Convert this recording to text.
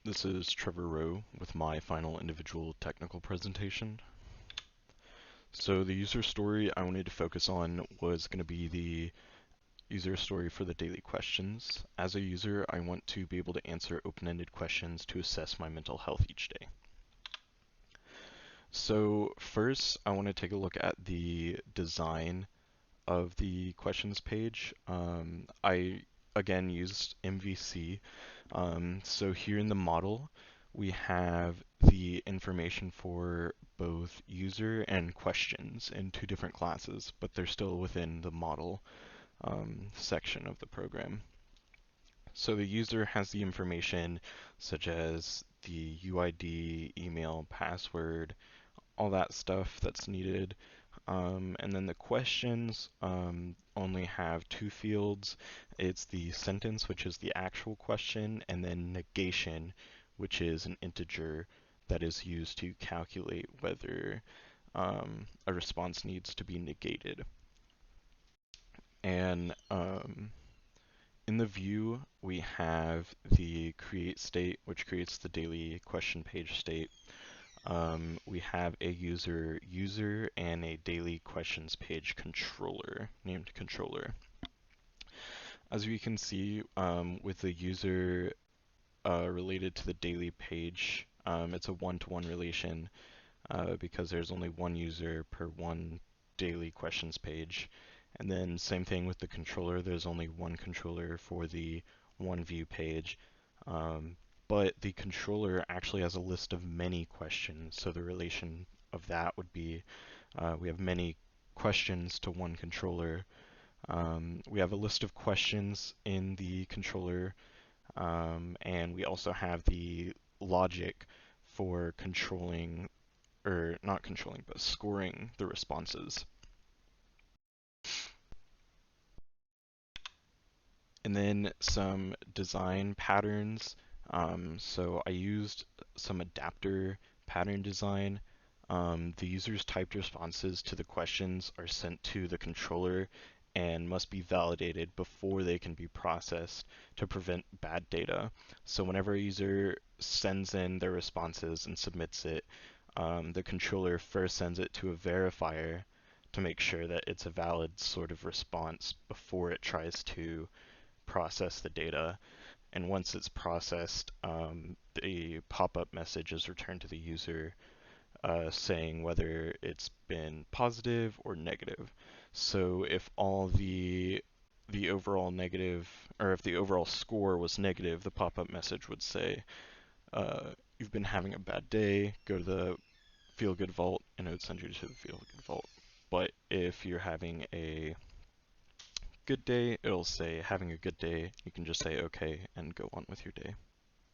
This is Trevor Rowe with my final individual technical presentation. So the user story I wanted to focus on was going to be the user story for the daily questions. As a user, I want to be able to answer open-ended questions to assess my mental health each day. So first, I want to take a look at the design of the questions page. I again used MVC. So here in the model, we have the information for both user and questions in two different classes, but they're still within the model section of the program. So the user has the information such as the UID, email, password, all that stuff that's needed. And then the questions only have two fields. It's the sentence, which is the actual question, and then negation, which is an integer that is used to calculate whether a response needs to be negated. And in the view, we have the create state, which creates the daily question page state. We have a user and a daily questions page controller named controller. As we can see, with the user related to the daily page, it's a one-to-one relation because there's only one user per one daily questions page. And then same thing with the controller, there's only one controller for the one view page. But the controller actually has a list of many questions, so the relation of that would be we have many questions to one controller. We have a list of questions in the controller, and we also have the logic for controlling, or not controlling, but scoring the responses. And then some design patterns. So I used some adapter pattern design. The user's typed responses to the questions are sent to the controller and must be validated before they can be processed to prevent bad data. So whenever a user sends in their responses and submits it, the controller first sends it to a verifier to make sure that it's a valid sort of response before it tries to process the data. And once it's processed, the pop-up message is returned to the user saying whether it's been positive or negative. So if all the overall negative, or if the overall score was negative, the pop-up message would say, you've been having a bad day, go to the Feel Good Vault, and it would send you to the Feel Good Vault. But if you're having a good day, it'll say having a good day. You can just say okay and go on with your day.